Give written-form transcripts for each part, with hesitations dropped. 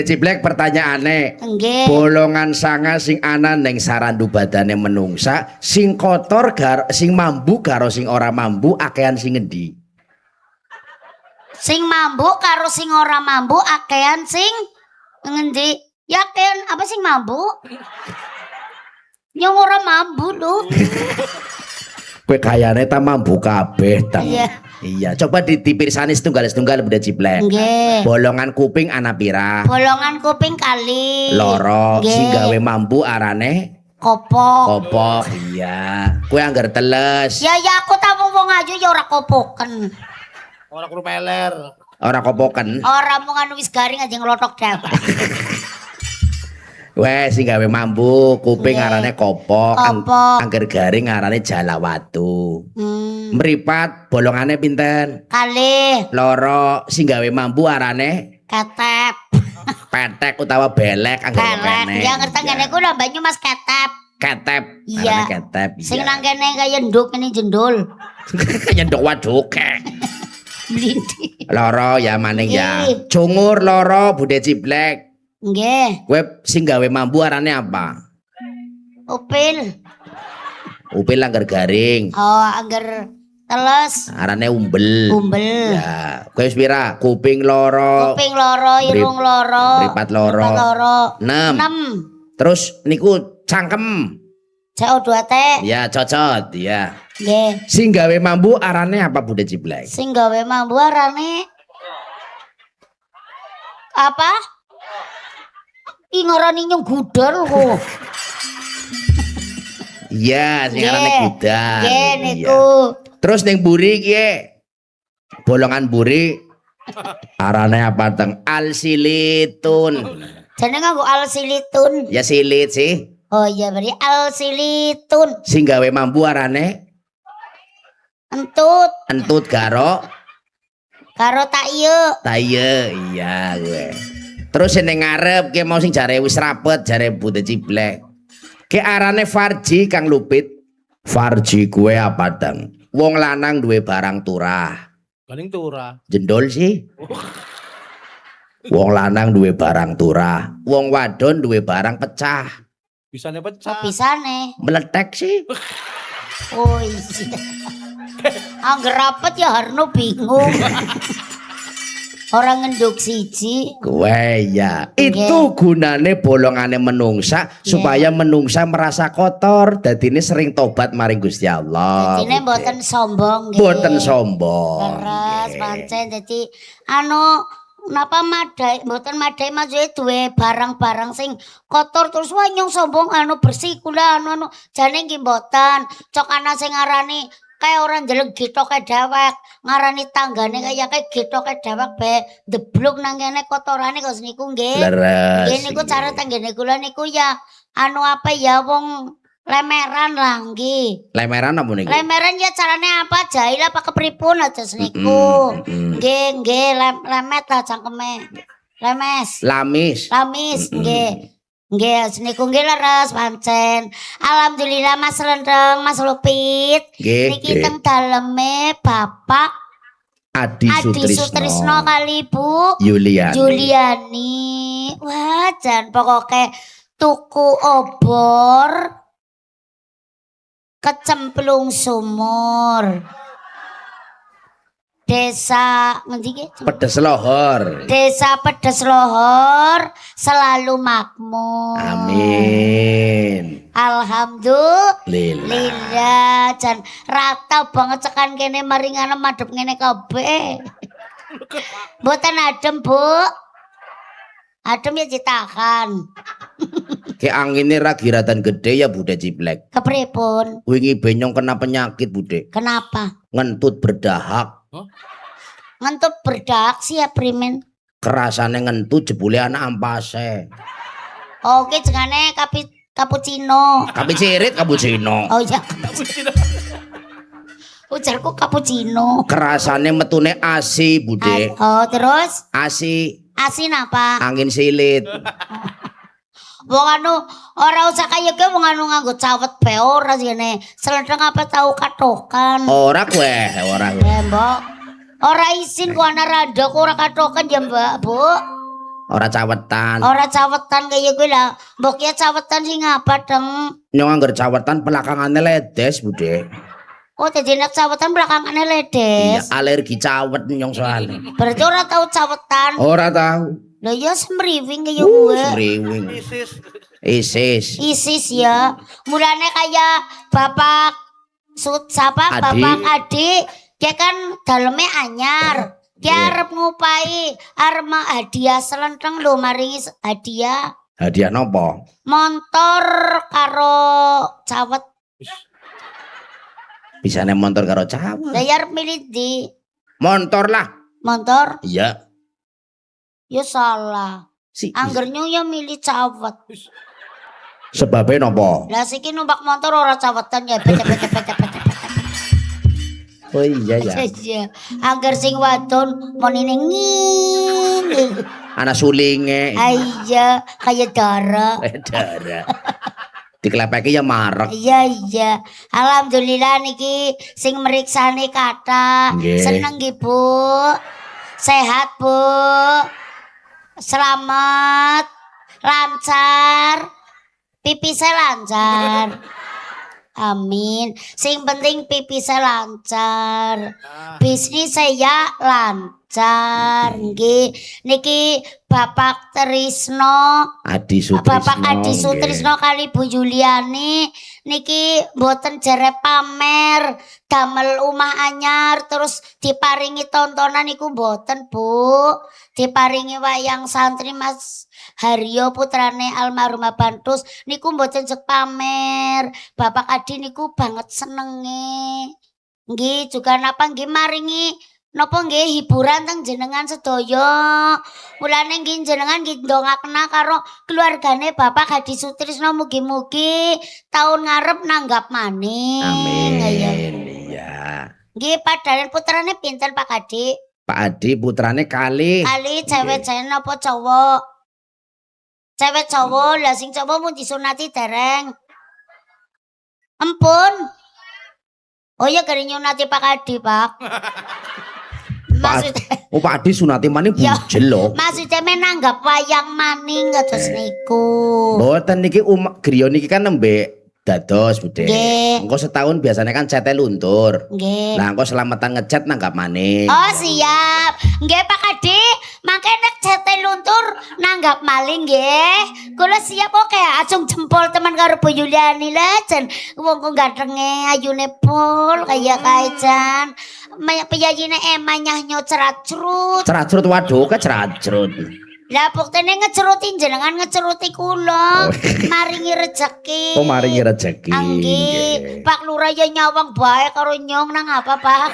Ciblek pertanyaane. Nggih. Bolongan sanga sing ana ning sarandu badane menungsa, sing kotor sing mambu karo sing ora mambu akehan sing ngendi? Sing mambu karo sing ora mambu akehan sing ngendi? Ya akehan apa sing mambu? Yang ora mambu lho. Kowe kayane ta mambu kabeh ta. Iya. Iya, coba dipirsani setunggal-setunggal Bunda Ciblek. Nggih. Bolongan kuping ana pira? Bolongan kuping kali. Loro. Nggih. Sing gawe mambu arane Kopok. kopok. Iya. Kowe anggar teles. Ya aku tak wong aja ya ora kopoken. Ora kudu peler. Ora kopoken. Ora mung anu wis garing aja ngelotok dawet. Wes sing gawe mambu kuping Nggih. arane kopok, Kopok. angger garing arane jalawatu. Mripat bolongane pinten? Kali Loro sing gawe mambu arane ketep. petek utawa belek angger Kelek. kene. Ya ngerti ngene ku lho banyu Mas ketep. Ketep. Iya. Arane ketep. Sing nang kene kaya nduk ini jendul. Nyendok waduke. Blindi. Loro ya maning ya. Nggih. Cungur loro Bude Ciblek. Nggih. Kowe sing gawe mambu arane apa? Upil. Upil angger garing. Oh, angger teles. Arane umbel. Umbel. Ya, kowe wis pira? Kuping loro. Kuping loro, irung loro. Mripat loro. Mripat loro. 6. Terus niku cangkem. CO2 teh. Ya, cocot, ya. Nggih. Sing gawe mambu arane apa Bude Ciblek? Sing gawe mambu arane apa? Ki ngarani nyung gudel kok. Iya, sing arane gudang. Nggih Iya. niku. Terus ning buri ki bolongan buri arane apa teng alsilitun. Jenenge nganggo alsilitun. Ya silit sih. Oh iya beri alsilitun. Sing gawe mambu arane Entut entut karo karo tak ieu. taye. Iya gue. Terus ning ngarep ki mau sing jare wis rapet jare Bude Ciblek. Ki arane Farji Kang Lupit. Farji kue apa teng? Wong lanang duwe barang turah. Paling turah. Jendol sih. Wong lanang duwe barang turah. Wong wadon duwe barang pecah. Bisane Oh pecah. pisane. Meletek sih. Oh iya. Angger rapet ya Harno bingung. Orang ngenduk siji. Kue ya. Itu gunane bolongane menungsa supaya menungsa merasa kotor. Dadine sering tobat maring Gusti Allah. Dadine mboten sombong nggih. Mboten sombong. Leres Nggih. pancen dadi napa madai mboten madai maksudnya duwe barang-barang sing kotor terus wah nyong sombong bersih kula jane nggih mboten cok ana sing ngarani kayak orang jelek gitoke dewek ngarani tanggane kaya gitoke dewek be debluk nang kene kotorane kok niku nggih. Leres. Nggih niku cara tanggane kula niku ya apa ya wong lemeran lah nggih. Lemeran apa niku? Lemeran ya carane apa jahil apa kepripun aja seniku. Nggih lemet lah cangkeme. Lemes. Lamis. Lamis nggih. Nggih seniku nggih leres pancen. Alhamdulillah Mas Rendeng, Mas Lupit. Nggih. Niki teng daleme Bapak Adi Sutrisno. Sutrisno kali Bu Yuliani. Juliani. Wah, jan pokoke tuku obor kecemplung sumur. Desa ngendi ki? Pedes lohor. Desa Pedes Lohor selalu makmur. Amin. Alhamdulillah. Lillah. Jan rata banget cekan kene maringane madhep ngene kabeh. Mboten adem, Bu. Adem ya ditahan. Ke anginnya ragiratan gede ya Bude Ciblek. Kepripun? Wingi benyong kena penyakit Bude. Kenapa? Ngentut berdahak. Ngentut berdak sih ya primen. Kerasane ngentut jebule anak ampase. Oke jengane cappuccino. Tapi cirit cappuccino. Oh iya. Ujarku cappuccino. Kerasane metune asi Bude. Oh terus Asi asin apa? angin silit. Wong ora usah kaya ke wong nganggo cawet be ora sine. Selendang apa tahu katokan. Ora kowe, ora. Mbok. Ora isin ku ana randha ora katokan ya Mbak, Bu. ora cawetan. Ora cawetan kaya kuwi lah. Mbok ya cawetan sing apa deng? Nyong anggar cawetan belakangane ledes, Bude. Oh, dadi nek cawetan belakangane Iya, ledes. alergi cawet nyong soalnya. Berarti ora tau cawetan. Ora tahu. Lah ya semriwing kaya kuwi. Semriwing. Isis. Isis ya. Mulane kaya Bapak siapa? Adi. Bapak Adi. Dia kan daleme anyar. Dia Iya. arep ngupai, arep hadiah selenteng lho maringi hadiah. Hadiah nopo? Motor karo cawet. Bisane motor karo cawet. Lah ya arep milih di Motor lah. motor. Iya. Ya salah. Si. Anggernya ya milih cawet. Sebabnya nopo? Lah siki numpak motor ora cawetan ya bete. Oh iya ya. Iya. Angger sing wadon monine nging. Anak sulinge. Iya, kayak darah. Darah. Dikelepeki ya marek. Iya. Alhamdulillah niki sing meriksani kata. Nggih. Seneng nggih, Bu. Sehat, Bu. Selamat. Lancar. Pipisnya lancar. Amin. Sing penting pipisnya lancar. Bisnis saya lancar. Nggih. Niki Bapak Trisno. Adi Sutrisno. Bapak Adi nggih. Sutrisno kali Bu Juliani niki mboten jere pamer damel omah anyar terus diparingi tontonan niku mboten Bu. Diparingi wayang santri Mas Haryo putrane almarhum Bantus niku mboten jek pamer. Bapak Adi niku banget senenge. Nggih juga napa nggih maringi napa nggih hiburan teng jenengan sedaya. Mulane nggih jenengan nggih ndongakna karo keluargane Bapak Hadi Sutrisno mugi-mugi tahun ngarep nanggap maning. Amin. Iya. Iya. Nggih padahal putrane pinten Pak Hadi? Pak Adi putrane kali. Kali cewek cewek apa cowok? Cewek cowok, lah sing cowok mau disunati dereng. Ampun. Oh ya kari nyunati Pak Hadi, Pak. Maksud Oh Pak Adi sunati maning Ya. bujel lho. maksudnya menanggap wayang maning kados niku. Mboten niki griya niki kan nembe dados Bude. Nggih. Engko setahun biasanya kan cete luntur. Nggih. Lah engko selamatan ngecat nanggap maning. Oh siap. Nggih Pak Hadi, mangke nek cete luntur nanggap maling nggih. Kula siap oke, acung jempol teman karo Bu Yuliani lah jan wong kok gantenge ayune pol kaya kae jan. Peyayine emanyah ceracrut. Ceracrut waduh ke ceracrut. Lah buktene ngeceruti jenengan ngeceruti kula. Maringi rezeki. Oh maringi rezeki. Anggi, Pak Lurah ya nyawang bae karo nyong nang apa Pak?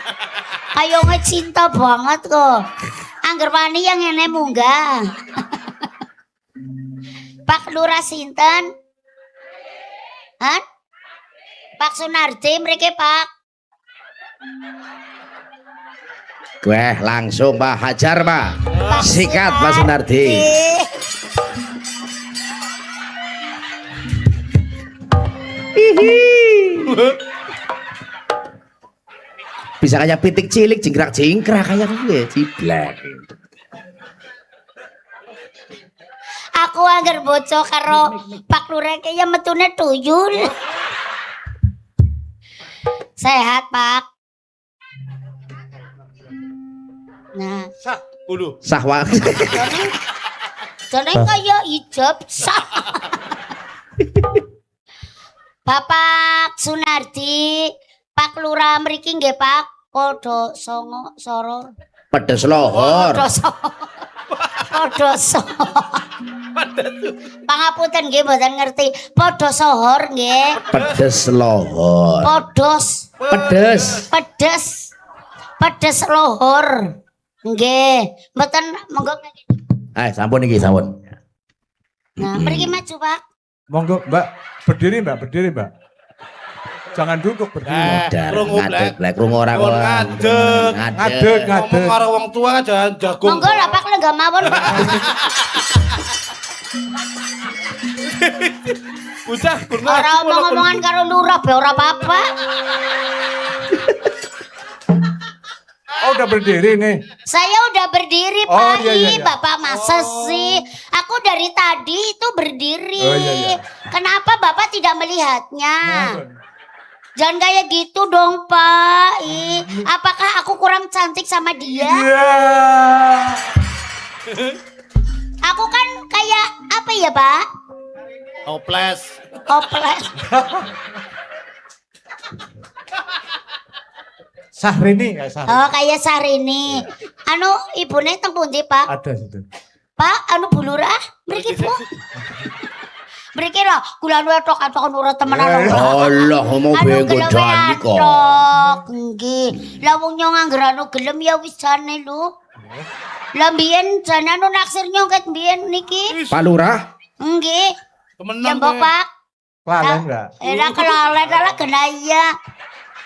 Ayo cinta banget kok. Angger wani yang ngene munggah. Pak Lurah sinten? Hah? Pak Sunardi mriki Pak. Weh langsung Pak hajar Pak. Pak Sikat Pak Sunardi. Bisa kayak pitik cilik jingkrak-jingkrak kayak gue ciblek. Aku angger bocah karo Pak Lurah kaya metune tuyul. Sehat Pak. Nah, Sah, bulu. Sahwa. jane kaya ijab sah. Bapak Sunardi, Pak Lurah mriki nggih Pak, padha songo soror. Pedes lohor. Padha sohor. Pangapunten nggih mboten ngerti. Padha sohor nggih. Pedes lohor. Podos. Pedes. Pedes lohor. Nggih, mboten monggo. Sampun iki sampun. Nah, mriki maju Pak. Monggo Mbak, berdiri Mbak. Jangan duduk berdiri. Dar krungu, ngadeg Blek. blek krungu ora Krungu kok. ngadeg. Ngadeg. Ngomong karo wong tua jangan jagung. Monggo lah Pak lenggah mawon Pak. Bocah kurang. Ora omong-omongan karo lurah be ora apa-apa. Oh, udah berdiri nih. Saya udah berdiri, Oh, Pak. iya, iya, Ih, iya. Bapak masa sih? Aku dari tadi itu berdiri. Oh, iya, iya. Kenapa Bapak tidak melihatnya? Jangan kayak gitu dong, Pak. Ih, apakah aku kurang cantik sama dia? Iya. Aku kan kayak apa ya, Pak? Toples. Koples. Syahrini ya Syahrini. Oh, kayak Sarini. Anu, ibune teng pundi, Pak? Ada situ. Pak, anu bulurah, mriki, Bu. Mriki lho, kula wetok-wetok nurut temenan lho. Allah mau bengko dani kok. atok. Nggih. Lah wong nyong angger anu gelem ya wis jane lho. Lah mbiyen jane anu naksir nyongket mbiyen niki. Pak Lurah, Nggih. Ya Temenan mbok, kowe. Pak. Kelalen enggak? Era kelalen lah kena iya.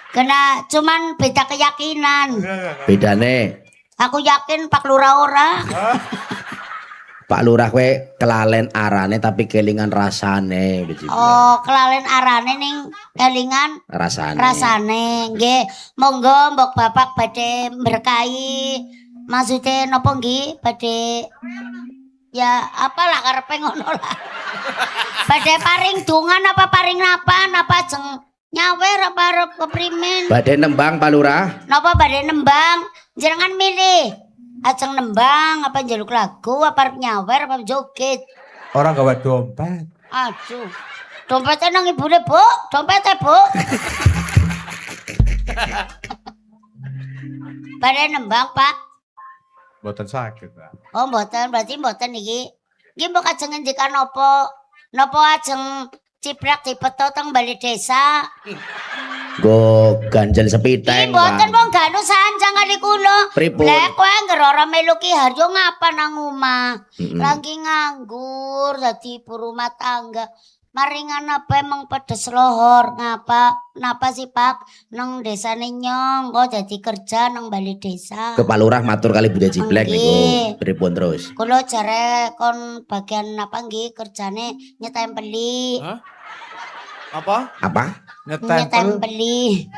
Kena cuman beda keyakinan. bedane Aku yakin Pak Lurah ora. Pak Lurah kowe kelalen arane tapi kelingan rasane biji. Oh, kelalen arane ning kelingan Rasane. rasane. Nggih, monggo mbok Bapak badhe berkahi. Maksudnya napa nggih? Badhe ya apalah karepe ngono lah. Badhe paring dungan apa paring napa? Napa jeng nyawer apa arep keprimen? Badhe nembang Pak Lurah. Napa badhe nembang? Jenengan milih. Ajeng nembang apa njaluk lagu apa arep nyawer apa joget? Orang gawa dompet. Aduh. Dompetnya nang ibune, Bu. Dompetnya, Bu. Badhe nembang, Pak. Mboten sakit, Pak. Oh, mboten, berarti mboten iki. Nggih mbok ajeng ngendikan napa? Napa ajeng ciprak dipeto teng bali desa? Go ganjel Iki sepiteng. mboten Bang. wong ganu sanjang kali kula. Pripun? Lek kowe angger ora melu Ki Haryo ngapa nang omah? Mm-mm. Lagi nganggur dadi ibu rumah tangga. Maringan apa emang pedes lohor ngapa? Napa sih Pak? Nang desane nyong kok jadi kerja nang bali desa. Ke Pak Lurah matur kali Budha Ciblek Nggih. niku. Pripun terus? Kulo jare kon bagian apa nggih kerjane nyetempeli. Hah? Apa? Apa? Nyetempel. Nyetempeli.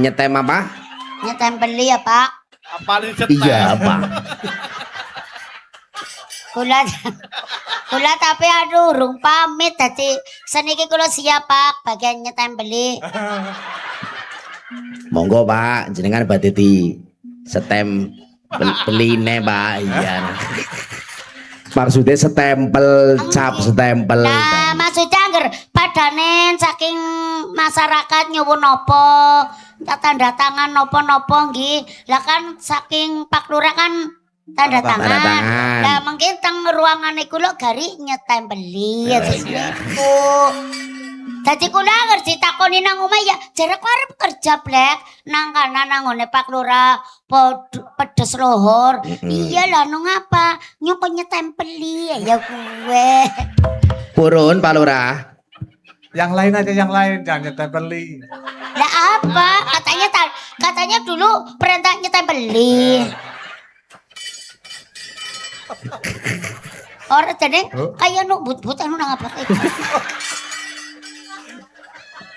Nyetem apa? Nyetempeli ya Pak. Apa ini cetek? Iya apa? Kula tapi aduh urung pamit dadi seniki kula siap Pak bagian nyetempeli. Monggo Pak, jenengan badhe di setem peline Pak. Iya. Maksudnya setempel, cap setempel. Nah, maksudnya angger padanen saking masyarakat nyuwun napa, tanda tangan napa-napa nggih. Lah kan saking Pak Lurah kan tanda Tanda tangan. tangan. Lah mungkin teng ruangane kula gari nyetempeli ya niku. Dadi kula angger ditakoni nang omah ya jare kok arep kerja Blek nang kana nang ngone Pak Lurah pedes lohor. Iya lah nu ngapa? Nyoko nyetempeli ya kuwe. Purun Pak Lurah. Yang lain aja yang lain jangan nyetempeli. Lah apa? Katanya dulu perintah nyetempeli. Orang jadi kayak nu but-but anu nang apa?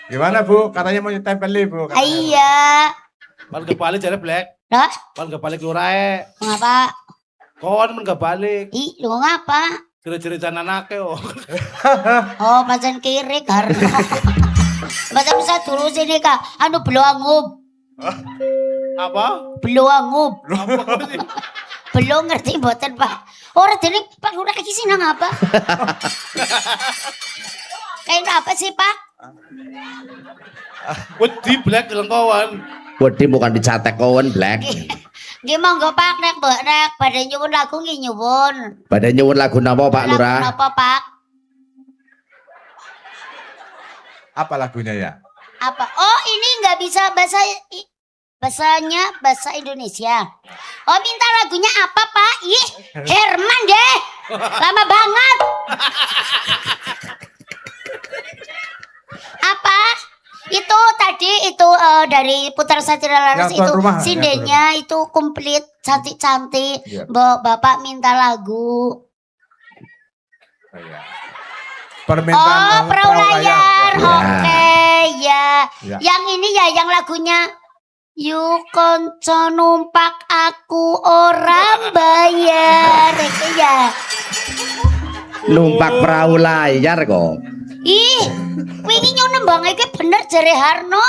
Gimana Bu? Katanya mau nyetempeli Bu. Katanya. Iya. Pan kebalik jare Black. Lah, Pan kebalik lurae. ngapa? Kon men kebalik. Ih, lu ngapa? Ciri-ciri anake oh. Oh, pancen kiri karena. Baca bisa dulu sini Kak. Anu beluangub. Apa? Beluangub. Apa sih? Belum ngerti mboten, Pak. Ora dene Pak Lurah iki sih nang apa? Kayak apa sih, Pak? Wedi Black lengkawan. Wedi bukan dicatek kawan Black. Nggih monggo Pak nek mbok nek badhe nyuwun lagu nggih nyuwun. Badhe nyuwun lagu napa Pak Lagu Lurah? napa, Pak? Apa lagunya ya? Apa? Oh, ini nggak bisa bahasanya bahasa Indonesia. Oh, minta lagunya apa, Pak? Ih, Herman deh. Lama banget. Apa? Itu tadi itu dari Putra Satria Laras Yang tuan itu rumah, sindenya itu komplit cantik-cantik. Iya. Bapak minta lagu. Oh, iya. Permintaan Oh, perahu layar. Ya. Oke, ya. Ya. Yang ini ya yang lagunya Yu kanca numpak aku ora bayar. Iki ya. Numpak perahu layar kok. Ih, wingi nyong nembang iki bener jare Harno.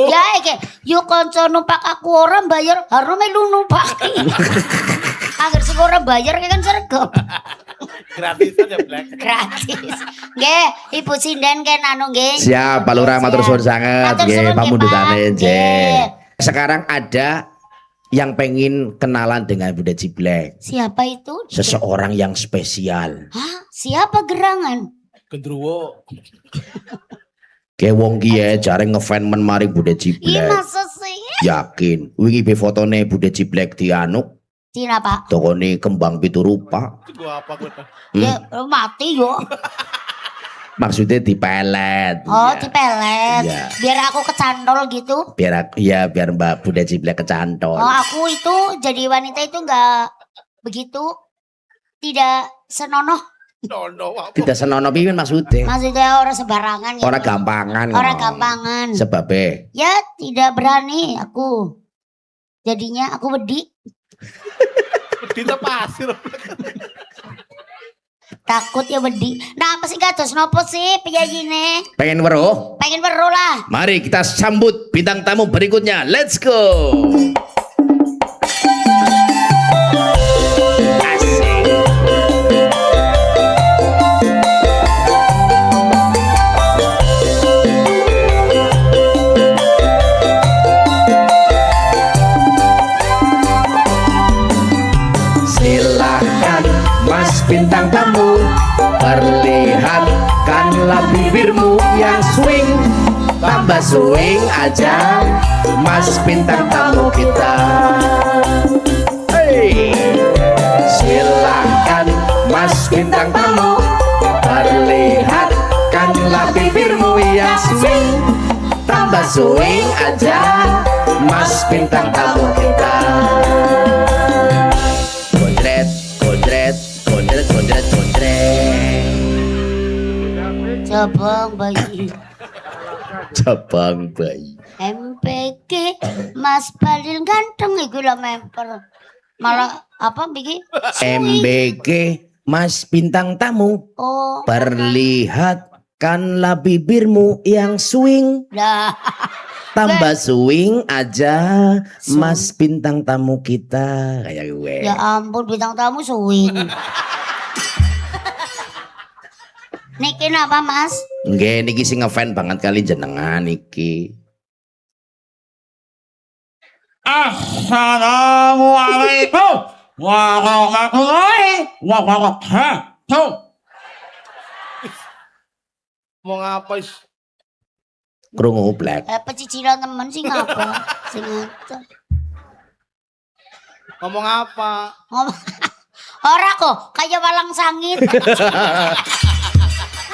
Ya iki, yu kanca numpak aku ora bayar, Harno melu numpaki. Agar sing ora bayar iki kan sregep. Gratis aja Black. Gratis. Nggih, Ibu Sinden kan anu nggih. Siap, Pak Lurah matur suwun sanget Matur nggih suwun, pamundhutane Pak. nggih. Nggih. Sekarang ada yang pengen kenalan dengan Bunda Ciblek. Siapa itu? Seseorang yang spesial. Hah? Siapa gerangan? Gendruwo. Kayak wong ki ya jare ngefan men mari Bunda Ih, Ciblek. masa sih? Yakin. Wingi be fotone Bunda Ciblek dianu Tina, Pak. tokone kembang pitu rupa. Gua apa gue? Ya, mati yo. Maksudnya dipelet. Oh, Ya. dipelet. Iya. Biar aku kecantol gitu. Biar biar Mbak Bunda Ciblek kecantol. Oh, aku itu jadi wanita itu enggak begitu, tidak senonoh. Nono apa? Tidak senono piye maksudnya. Maksudnya orang sembarangan gitu. Orang gampangan. Orang ngomong. gampangan. Sebabnya Ya, tidak berani aku. Jadinya aku wedi, Dita pasir. takut ya wedi. Nah, apa sih kados nopo sih penyanyi pengen weruh. pengen weruh lah. Mari kita sambut bintang tamu berikutnya. Let's go. Asik. Silahkan Mas bintang tamu, perlihatkanlah bibirmu yang swing. Tambah swing aja Mas bintang tamu kita. Hey, silahkan Mas bintang tamu, perlihatkanlah bibirmu yang swing. Tambah swing aja Mas bintang tamu kita. Gondret, gondret, gondret, gondret, gondret. Cabang bayi Cabang bayi. MPG Mas Balil ganteng iku lah memper. Malah apa biki? MBK Mas bintang tamu, Oh, perlihatkanlah bibirmu yang swing. dah. Tambah swing aja Mas bintang tamu kita. Kayak gue. Ya ampun bintang tamu swing. Niki napa Mas? Nggih niki sing ngefan banget kali jenengan iki. Assalamualaikum warahmatullahi wabarakatuh. Mau ngapa is? Krungu Black. Pecicilan temen sih ngapa? Sing ngaco. Ngomong apa? Ngomong ora kok kayak walang sangit.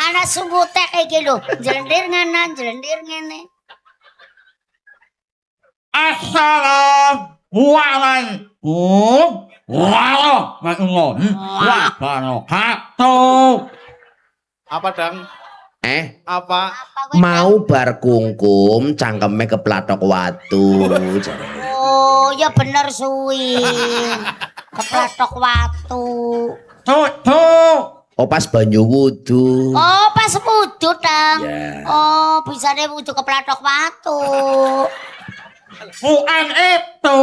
Anak sunggutek kayak gitu. Jelendir nganan, jelendir ngene. Assalamualaikum warahmatullahi wabarakatuh. Apa dang? Apa? Apa gue Mau bar kungkum cangkeme keplatok watu. Jare. Oh, ya bener suwin. Keplatok watu. Tutup. Oh pas banyu wudu. Oh, pas wudu, Dang. Ya. Oh, bisa deh wudu keplatok watu. Bukan itu.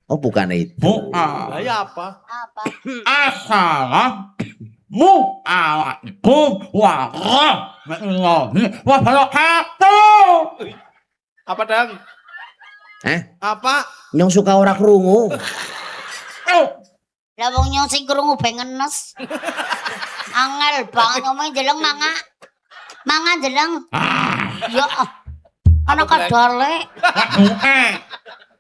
Oh bukan itu. Bukan. Lah ya apa? Apa? Assalamualaikum warahmatullahi wabarakatuh. Apa dang? Apa? Nyong suka ora krungu. Lah wong nyong sing krungu bengenes. Angel banget ngomong jeleng manga. Manga jeleng. Ya. Ana Apa, Black? kadale.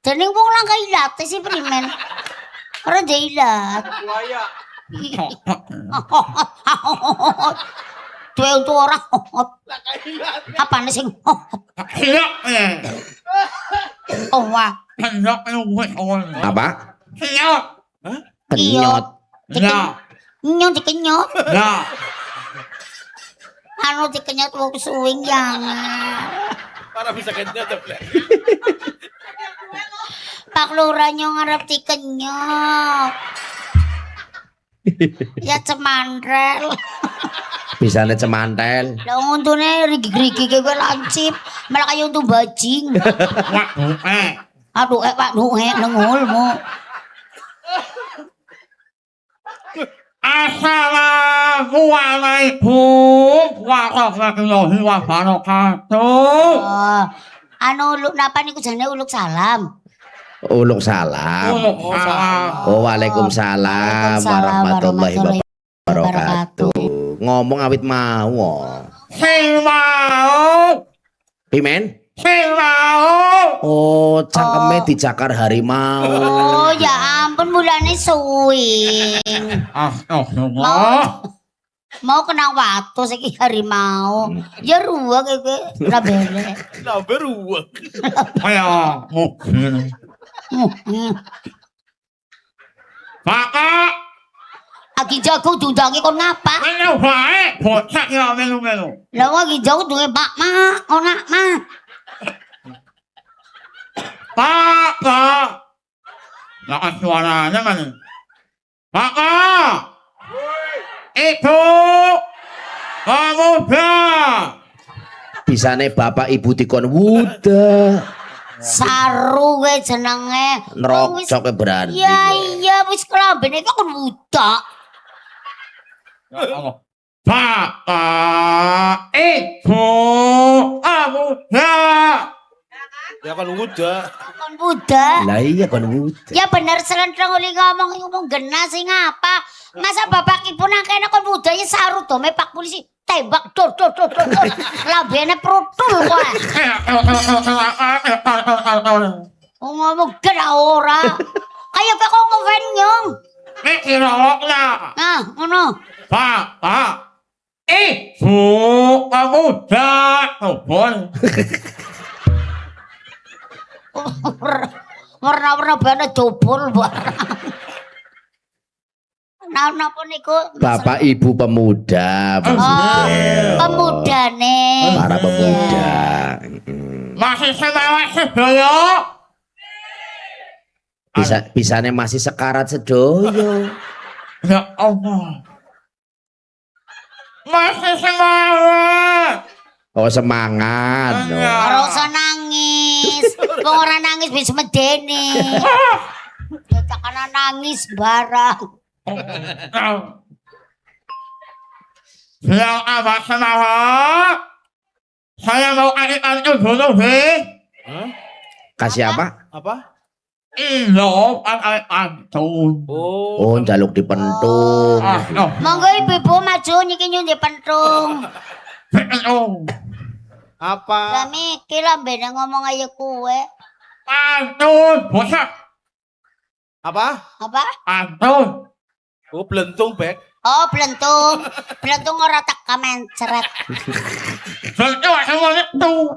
Dening wong lang kailat sih primen. Ora jailat. Buaya. Duwe untuk ora. Apa nih sing? Oh wah. Apa? Iya. Kenyot. Nyong dikenyot. Ya. Anu dikenyot wong suwing yang. Para bisa kenyot ya, Black. Pak Lurah nyong ngarep dikenyok. Ya cemandrel. Bisane cemantel. Lah untune rigi-rigi kowe lancip, malah kaya untu bajing. Aduh Pak Nuhe nengulmu. Assalamualaikum warahmatullahi wabarakatuh. Oh, anu uluk napa niku jane uluk salam. Uluk salam. Oh, waalaikumsalam warahmatullahi wabarakatuh. Ngomong awit mau. Sing mau, Pimen? sing mau. Oh, cangkeme dijakar harimau. Oh, ya ampun mulane suwing. Astagfirullah. Mau kena watu saiki harimau. Ya ruwek iki ora bener. Nambah ruwek. Kaya mobil. Kakak, Aki jago diundangi kon ngapa? ini baik. Bocah ya melu-melu. Lah kok iki jago duwe Pak Mak, kon nak Mak. Kakak. Nah, suaranya mana? Kakak. Itu. Kamu dah. Bisane bapak ibu dikon wuda. Saru kowe jenenge. Nerocok berarti. Iya wis kelambene kok kon budak. Kakak. Itu. Kamu dah. Ya kan udah. Kon budak. Lah iya kon wuda. Ya bener selentreng oli ngomong gena sing apa? Masa bapak ibu nang kene kon budak ya saru dome Pak Polisi. Tembak dor. Lambene prutul kowe. Ngomong gena ora. Ayo kok ngewen nyong. Ini kiroknya. Nah, ngono. Kakak. Itu. Kamu dah. Tubun. Warna-warna bane dobol barang. Nah, napa niku? Bapak ibu pemuda. Oh, pemudane. Para pemuda. Masih semangat sedaya. Bisane masih sekarat sedoyo. Ya Allah. Masih semangat. Oh, semangat. No. Ora usah nangis. Wong ora nangis wis medeni. Tekan nangis barang. Yang abah semangat. Saya mau adik-adik dulu deh. Hah? Kasih apa? Apa? Ilo adik-adik tuh. Oh. Oh, njaluk dipentung. Monggo ibu-ibu maju niki nyun dipentung. Apa? Lah mikir lambene ngomong ayo kowe. Pantun, bocah. Apa? Apa? Pantun. Oh, belentung bek. Oh, belentung. Belentung ora tak mencret. Sentuh semuanya tuh.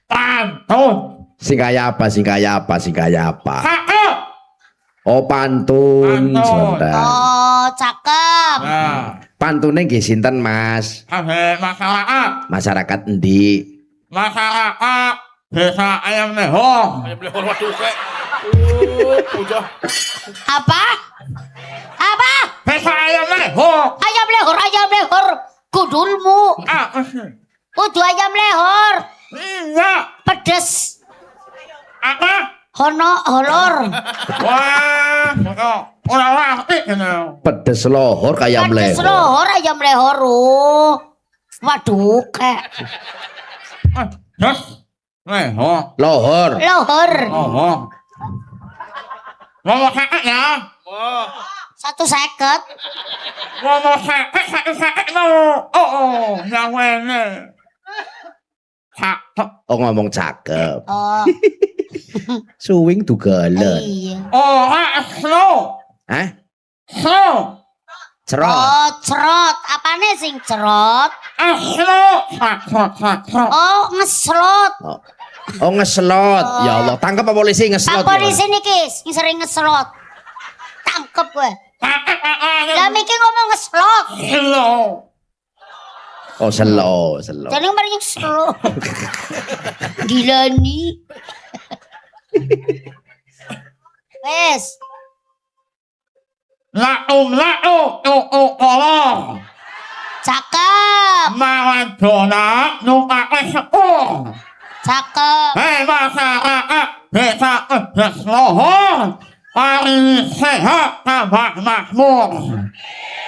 Pantun. Sing kaya apa? Kakak. Oh, pantun. Pantun. Sebentar. Oh, cakep. Nah, Pantune nggih sinten, Mas? sampai masyarakat. Masyarakat endi? Masyarakat desa ayam lehong. Ayam lehor waduh kek. Oh, udah. Apa? Apa? Desa ayam lehong. Ayam lehor. Kudulmu. Kudu ayam lehor. Iya. Pedes. Apa? Holor. Wah, orang laki ini. Pedes lohor kaya Pedes mlehor. lohor ayam lehor. Oh. Waduh, kek. Des, lehong. Lohor. Lohor. Lehong. Ngomong sakit ya. Oh. 150. Ngomong sakit no. Oh, yang ini. Cakep. Oh, ngomong cakep. Oh, Suwing dugalen. iya. Oh, slow. Hah? Slow. Cerot. Oh, cerot. Apane sing cerot? Slow. Oh, ngeslot. Oh, ngeslot. Ya Allah, tangkap Pak Polisi ngeslot. Pak polisi niki sing sering ngeslot. Tangkep gue. Lah mikir ngomong ngeslot. Slow. Oh, selo, selo. Jadi mari slow. Gila nih. Wes, cakep, Maradona numpak sepuluh. cakep. Hei masyarakat desa Kesloho, hari sehat tambah makmur.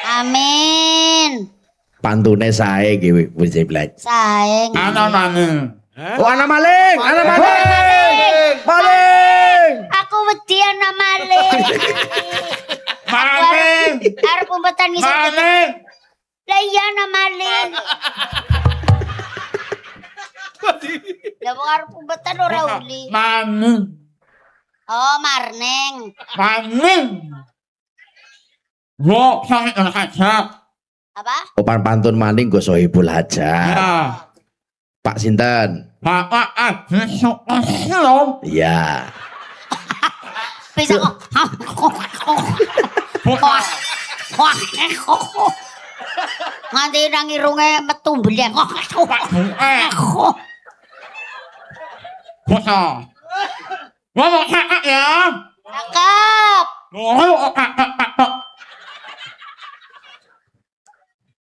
Amin. Pantune sae iki wis Ciblek. Sayang. Anak nani. Oh, anak maling, anak maling. Maling. Aku wedi ana maling. Maling. Arep umpetan ngisor. Maling. Lah iya ana maling. Lah wong arep umpetan ora uli. Maling. Oh, Marning. Maling. Gua sakit hajat. Apa? Opan pantun maling go sohibul hajat. Ya. Pak sinten? Bapak Adi Sukasilo. Iya. Bisa Bukan. nganti nang irunge metu mbleng. Bukan. Bukan. Gua mau sakit ya. Cakep.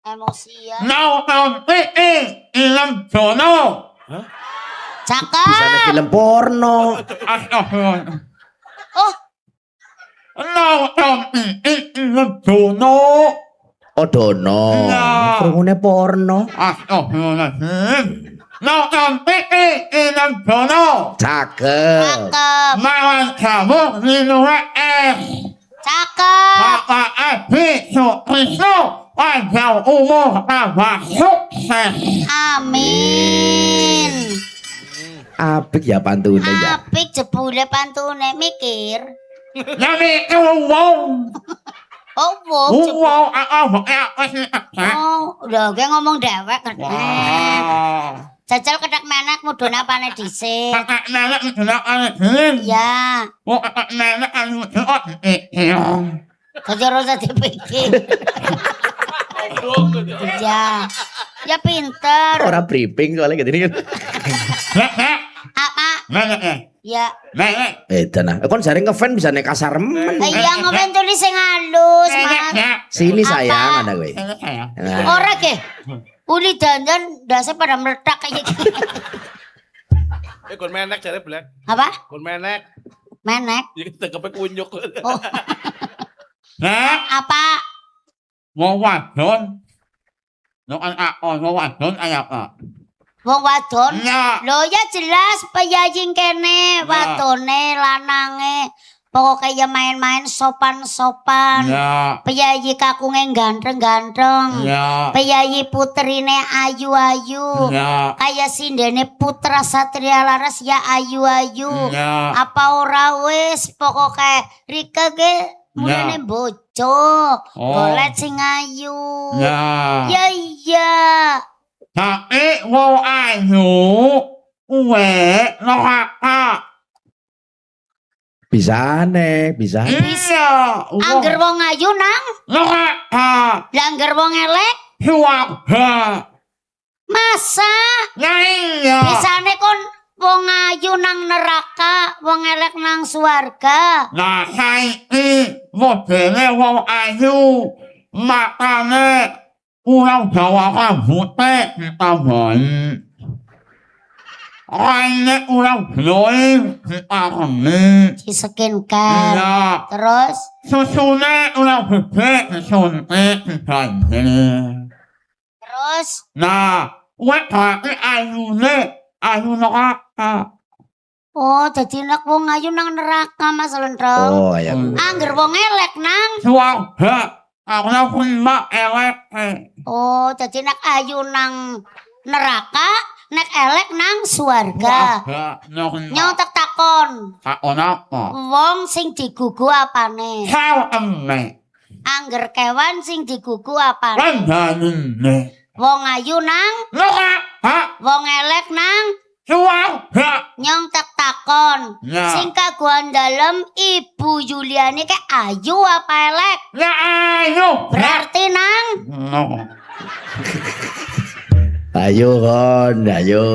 Emosian. Now ilang jono. Cakep. Bisane film porno. Astagfirullah. Oh, Now ilang jono. Oh, dono. Iya. Krungune porno. Astagfirullahaladzim. Now ilang jono. Cakep. cakep. Mawan kamu minuman es. Cakep. Bapak Adi Sukasilo. Panjang umur tambah sukses. Amin. Apik ya pantune ya. Apik jebule pantune mikir. Jadi uang. Oh, wong jebule. Uang apa sih? Oh, udah gue ngomong dewek kan. Jajal kedak menek mudun apane dhisik. Kakak nenek itu nak anak sini. Ya, Oh kakak nenek anak itu. jadi rasa dipikir. Ya, ya pinter. Ora briefing soalnya gini kan. Nenek, Apa? nenek, Ya, nenek. Nah, kon jare ngefan bisa nek kasar remen. iya ngomen tulis sing halus, Mas. Sini Apa? sayang ada gue. Nenek saya. Nah, Ora ke? Uli dandan ndase pada meledak kayak gitu. Kon menek jare Black. Apa? Kon menek. Menek. Ya tekepe kunyuk. Oh, Nek, apa? mau wadon. Nukan akon, mau wadon ayak pak. Wong wadon. Ya. Lho ya jelas peyajing kene wadone lanange. Pokoknya ya main-main sopan-sopan. Ya. Peyayi kakunge ganteng-ganteng. Ya. Peyayi puterine ayu-ayu. Ya. Kayak sindene putra satria laras ya ayu-ayu. Ya. Apa ora wis pokoknya Rika ge mulane bojo. Oh. Golek sing ayu. Ya. Ya iya. Tapi mau ayu, neraka. bisa nih, bisa. Iya. Angger wong ayu nang, Neraka. langger wong elek. Suarga. Masa Ya iya. bisane kon wong ayu nang neraka, wong elek nang swarga. Nah saiki modele wong ayu. Makane pulau Jawa rambutnya ditambahi. Raine ulang glowing diaremi. Di skincare. Iya. Terus Susune ulang gede disuntik diganti. terus Nah, wek berarti ayu neraka. oh dadi nek wong ayu nang neraka Mas Lentrong. Oh, ya. Angger wong elek nang. Suarga. Karena prima elek. Oh dadi nek ayu nang neraka, nek elek nang swarga. Nyontek takon. Takon apa? Wong sing digugu apane? Sao eme. Angger kewan sing digugu apane? Landhanine. Wong ayu nang, Neraka. wong elek nang, Suarga. nyontek takon. Ya. Sing kaguan dalem Ibu Yuliani ke ayu apa elek? Ya ayo. Berarti nang No. Ayo kon, ayo.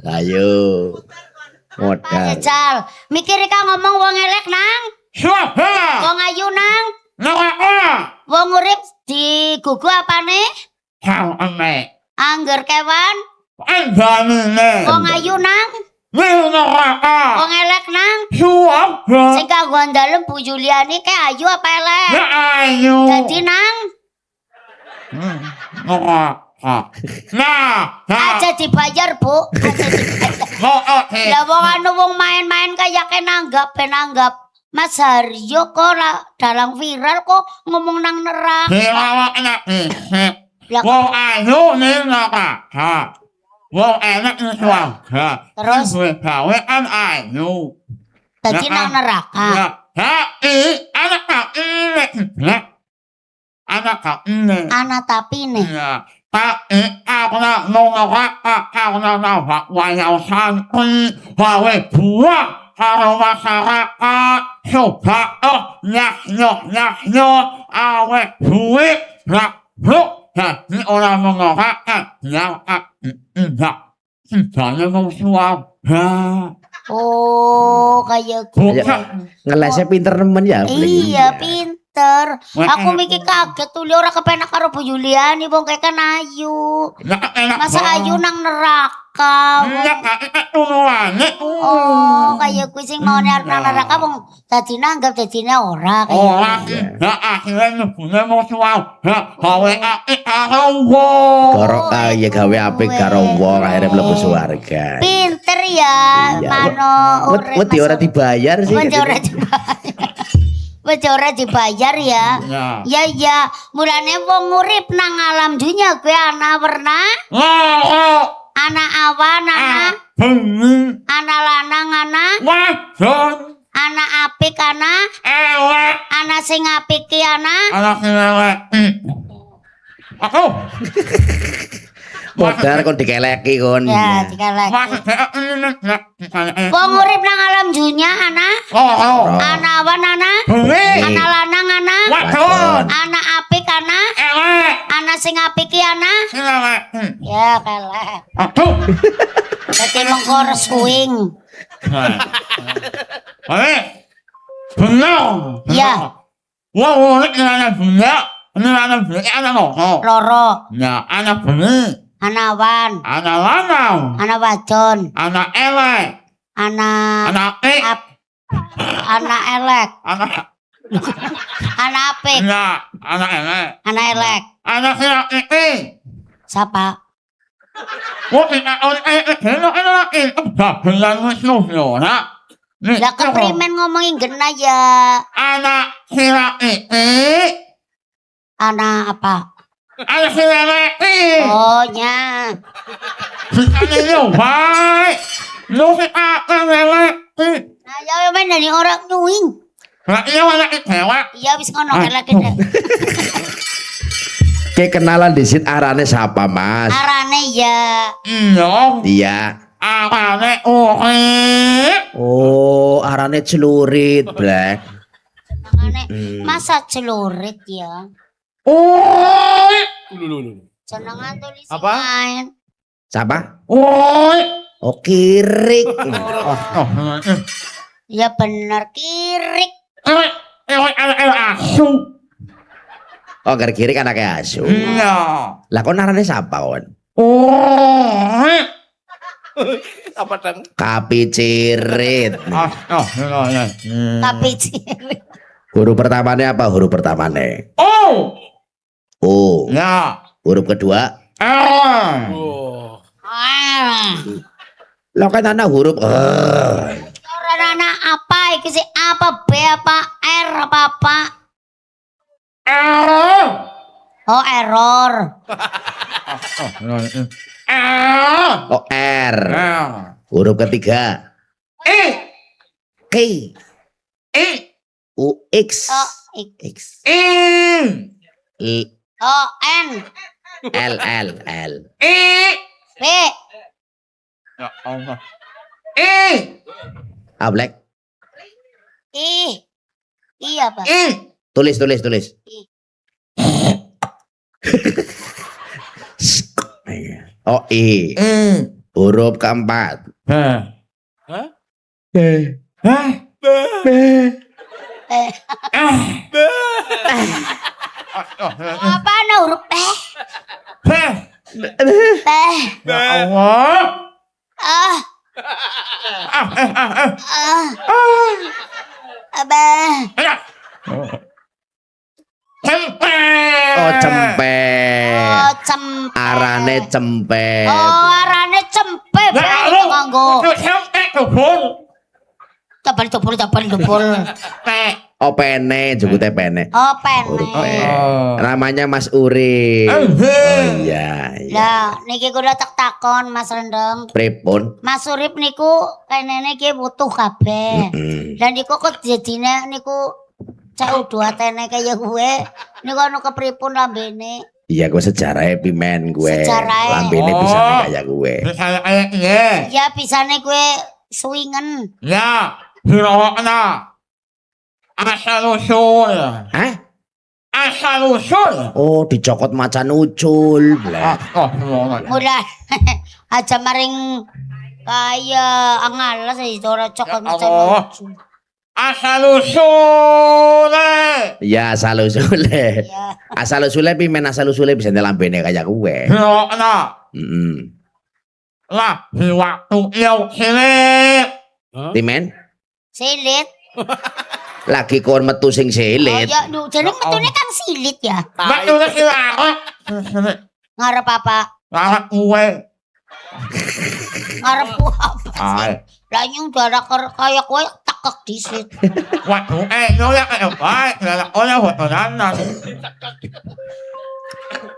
Pak Modal. Jajal, mikir Kang ngomong wong elek nang, Siapa? wong ayu nang, Nama wong urip digugu apane? Kau ane. Angger kewan, Anjani. wong ayu nang, Minaka. wong elek nang. Siapa? Sing kanggo dalem Bu Juliani ke ayu apa elek? Ya ayo. Dadi nang Nah, aja dibayar, Bu. Aja dibayar. Lah wong anu wong main-main kayak nanggap penanggap. Mas Haryo kok dalang viral kok ngomong nang nerang. Lah wong ayu nih naka. Wong enak nih warga. Terus? Gawean ayu. dadi nang neraka. Ya, anak kak ini. Anak kak ini. Ana tapine. Ya, tapi aku nak nolak aku nak nolak wayasan hawe buah kalau masyarakat coba nyak awe duit nak jadi orang menolak yang tidak saya mensuap Oh, kayak gitu. Ngelesnya pinter nemen ya. Iya, pinter. Aku mikir kaget tuh li ora kepenak karo Bu Juliani wong kayak kan ayu. Masa ayu nang neraka. Oh, kayak kuwi sing mau nang neraka wong dadi nanggap dadine ora kayak. Orang tidak akhirnya nyebutnya mau suap hawe karo Korok ya gawe apik karo wong akhirnya mlebu swarga. Pinter ya, Iya, mano urip. Wedi ora dibayar sih. Wedi ora dibayar. Wedi ora dibayar ya. Ya ya, mulane wong urip nang alam dunya kuwi ana werna, ana awan, ana lanang, ana apik, ana sing apik ki Modal kon dikeleki kon. ya dikalek. Wong urip nang alam dunya ana awan, ana lanang, ana apik, ana sing apik ki ya kelek. Dadi mengko swing. Benar. Ya. Wah, ini benar. Ini anak benar. Anak nopo. Loro, Ya, anak benar. ana awan, Anak lanang. ana wadon, Anak elek. ana Anak ana elek, Anak ana apik, anak elek. ana elek. Anak ini. Siapa? Wah, Lah keprimen ngomongin gena ya. anak sila ini. Ana apa? Anak sila ini. Oh nya. Ini baik. Lu akan elek. Nah ya men dari orang nyuing. Lah iya anak cewek. Iya wis ngono elek gede. Ke kenalan disit arane siapa Mas? Arane ya. Iya. Iya. Arane urip. Oh, arane celurit, Black. Senengane masa celurit ya. Urip. Lulu. Senengan tulis Apa? main. Siapa? Urip. Oh, kirik. Ya bener kirik. Elek asu. Oh, kirik anaknya asu. Iya. Lah kon arane siapa kon? Urip. Apa dang? Kapicirit. Tapi cilik. Huruf pertamanya apa? Huruf pertamanya. Oh. O. Ya. Huruf kedua. Oh. Lah kan anak huruf Orang anak apa iki sih? Apa B apa R apa? Oh error. Oh, R. Huruf ketiga. K. U X. Oh X. oh N L. B Ah, Black. I apa? Tulis. Oh I. Huruf keempat. Hah? Apa ana huruf teh? Teh. Ya Allah. Ah. Abah. Oh cempek. Oh, cempe. Arane cempek. Oh, arane cempe berarti nganggo. Dobol. Oh pene, jukute pene. Oh, Huruf P. pene. Namanya Mas Urip. Oh iya, iya. Lah, niki kula tak takon Mas Rendeng. Pripun? Mas Urip niku kenene iki butuh kabeh. Mm. Dan niku kok jadine niku cek udu atene kaya gue. Niku anu kepripun lambene? Iya, gue sejarah pimen gue. Sejarah. Lambene Oh. bisa kayak gue. Ya bisane gue suwingen. Ya, hirokna. Asal-usul. Hah? Asal-usul. Oh, dicokot macan ucul. Bleh. Mulai aja maring kaya angalas iki ora cokot macam Allah. lucu. Asal-usul. Ya asal usule. Ya. Asal usule pimen asal usule bisa lambene kayak gue. Hirokna. Mm. Lah, di waktu yang sini. Pimen Silit. lagi kon metu sing Oh silit. ya, lu jeneng metune kan silit ya. Waktu ini sila. Ngarep apa? Lah, gue. Ngarep apa sih? Ay. Lah nyung darah kaya kowe tekek disit. Waktu nolak baik. Oleh hotonan.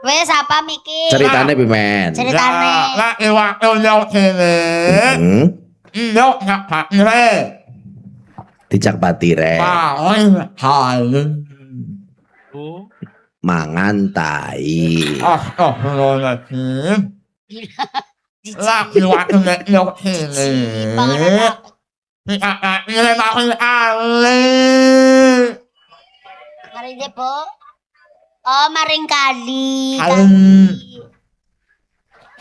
Wes apa mikir? Ceritane pimen. Ceritane. Lah, di waktu yang sini. Hmm? Yok nak pakai. Dijak batire. Halun. Oh. Mangan tai. Astagfirullahaladzim. Gila. Lah, di waktu yang sini. Panganan apa? Tidak nilai makin ali. Maring depo. Oh, maring kali. Kali.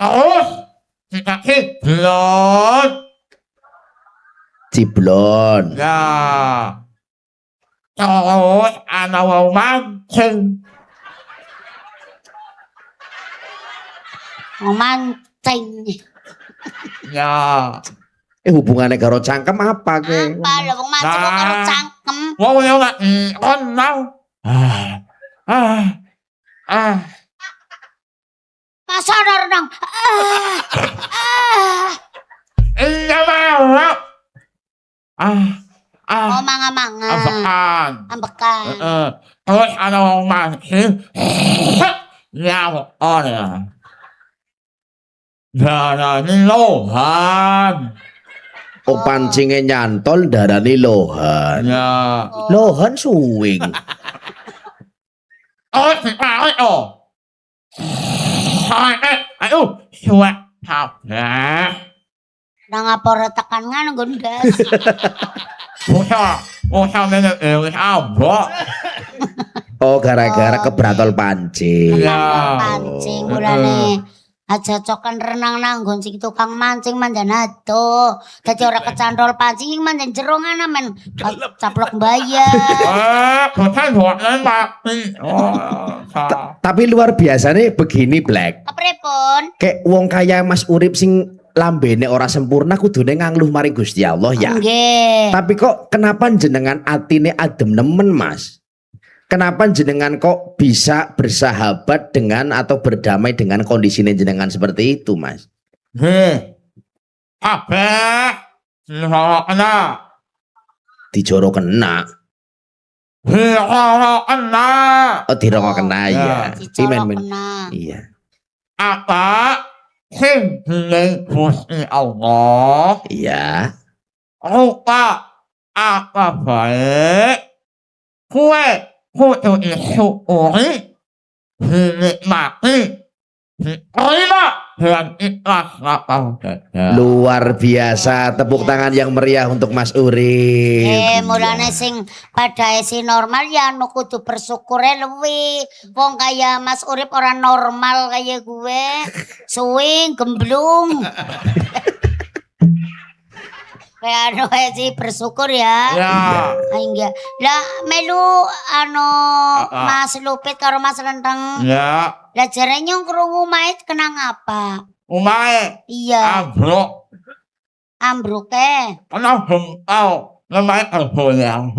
Terus, kita belum. Ciblon. Ya. Terus, anak mau mancing. Mau mancing. Ya. Hubungannya karo cangkem apa ke? Apa lho wong mancing kok karo cangkem. Mau yang nak onau. Masa ada renang. Iya mau. Oh, manga-manga. Apaan? Ambekan. Terus ada mau mancing. Ya, orang. Darani lohan. Oh pancingnya nyantol darani lohan. Ya. Lohan suwing. Oh, oh. Ayo, suat apa? Nang apa tekan ngono gondas. Usah nenek abok. Oh gara-gara kebratol pancing. Ya. Pancing mulane aja cokan renang nanggon sing tukang mancing manjan ado. Dadi ora kecantol pancing manjan jero ngana men caplok bayar. Bukan buatan mati. Tapi luar biasa nih begini Black. Kepripun? Kayak wong kaya Mas Urip sing lambene ora sempurna kudune ngangluh maring Gusti Allah ya. Nggih. Tapi kok kenapa jenengan atine adem nemen Mas? Kenapa jenengan kok bisa bersahabat dengan atau berdamai dengan kondisi jenengan seperti itu Mas? Apa? Kena. Dijoro kena. Kena. Oh diroko kena ya. Dicolok Men. kena. Iya. Apa? Sini Gusti Allah. Iya. Rupa apa baik. Kue kudu disyukuri. Dinikmati. Diterima. dengan ikhlas lapang dada. Luar biasa, tepuk tangan yang meriah untuk Mas Urip. Mulane sing pada isi normal ya anu kudu bersyukur luwi. Wong kaya Mas Urip ora normal kaya gue. Suwing gemblung. Kayak anu sih bersyukur ya. Ya. Enggak. Lah melu anu Mas Lupit karo Mas Renteng. Ya. Lah jare nyung krungu mait kenang apa? Umae Iya, ambruk. ambruke. Ana bengkau. Namanya goyang.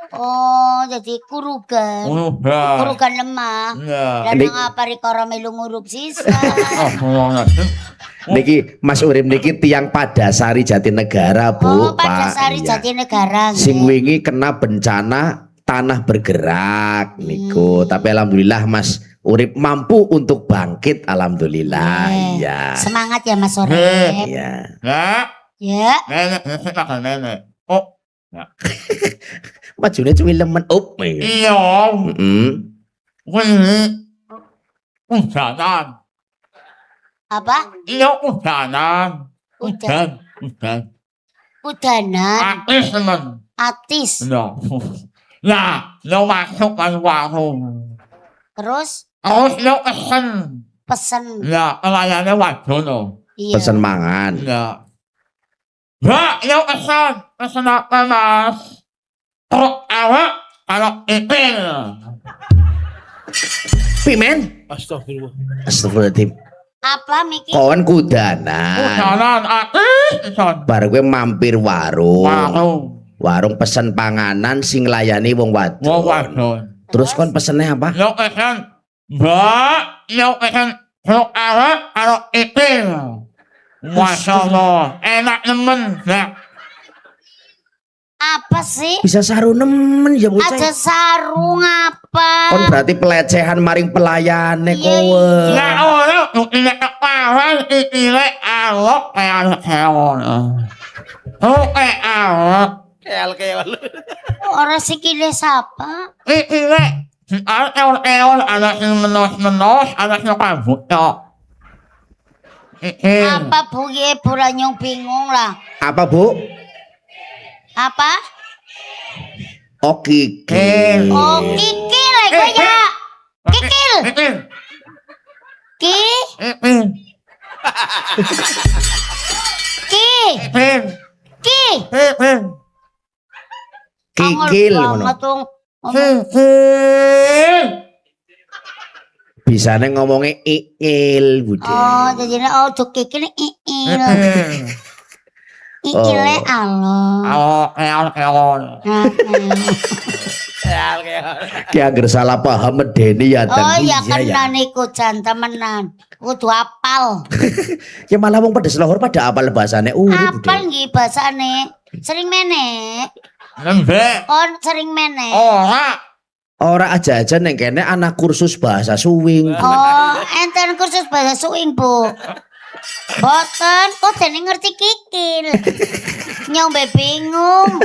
Oh, jadi kurugan. Udah. Kurugan lemah. Ya. Dan ngapa rikara melu ngurup sisa. Niki Mas Urip niki tiang Padasari Jatinegara, Bu. Oh, pada Sari Iya. Jatinegara. Sing wingi kena bencana tanah bergerak niku, tapi alhamdulillah Mas Urip mampu untuk bangkit, alhamdulillah. Iya. Semangat ya Mas Urip. Iya. Ya. Ya. Nenek makan nenek. Oh. Majune cuwi lemen up. Iya. Heeh. Ini hujanan. Apa? Iya hujanan. Udan. Hujan. Udanan. Atis teman. Atis. No. Nah, lo masuk kan warung. Terus Terus lo pesen. pesen. Ya, pelayannya waduh lo. Iya. Pesen mangan. Ya. Mbak, lo pesen apa mas? Truk awak, kalau ipil. Pimen. Astagfirullah. Astagfirullahaladzim. Apa Miki? Kawan kudanan. Hujanan atis. Bar gue mampir warung. Warung. Warung pesen panganan sing layani wong wadon. Wong waduh. Terus kon pesennya apa? Lo pesen. Mbak, lo pesen truk awak, kalau ipil. Masya Allah, enak nemen. Ya. Apa sih? Bisa saru nemen ya bocah. Aja sarung apa? Kon berarti pelecehan maring pelayane Iya, kowe. Nah, orang ini kepala ini alok kayak hewan. Oh, kayak alok. Keal. Orang sikile sapa? Ini eon ada yang menos, ada yang kabut. Apa Bu ye buranyong bingung lah. Apa, Bu? Apa? Oh, kiki. Oh kikil gue ya. Kikil. Ki. Ki. Ki. Kikil ngono. Bisane ngomongnya ikil, Bude. Oh, jadi oh tuh kikil iil. Iile alo. Ki agar salah paham medeni ya Oh ya iya ya. kan niku jan temenan. Kudu apal. Ya malah wong pada selahor pada apal bahasane urip, Apal nggih basane. Sering meneh. Lembek. On sering meneh. Ora aja-aja neng kene anak kursus bahasa suwing. Oh, enten kursus bahasa suing, Bu. Boten, kok dene ngerti kikil. Nyombe bingung.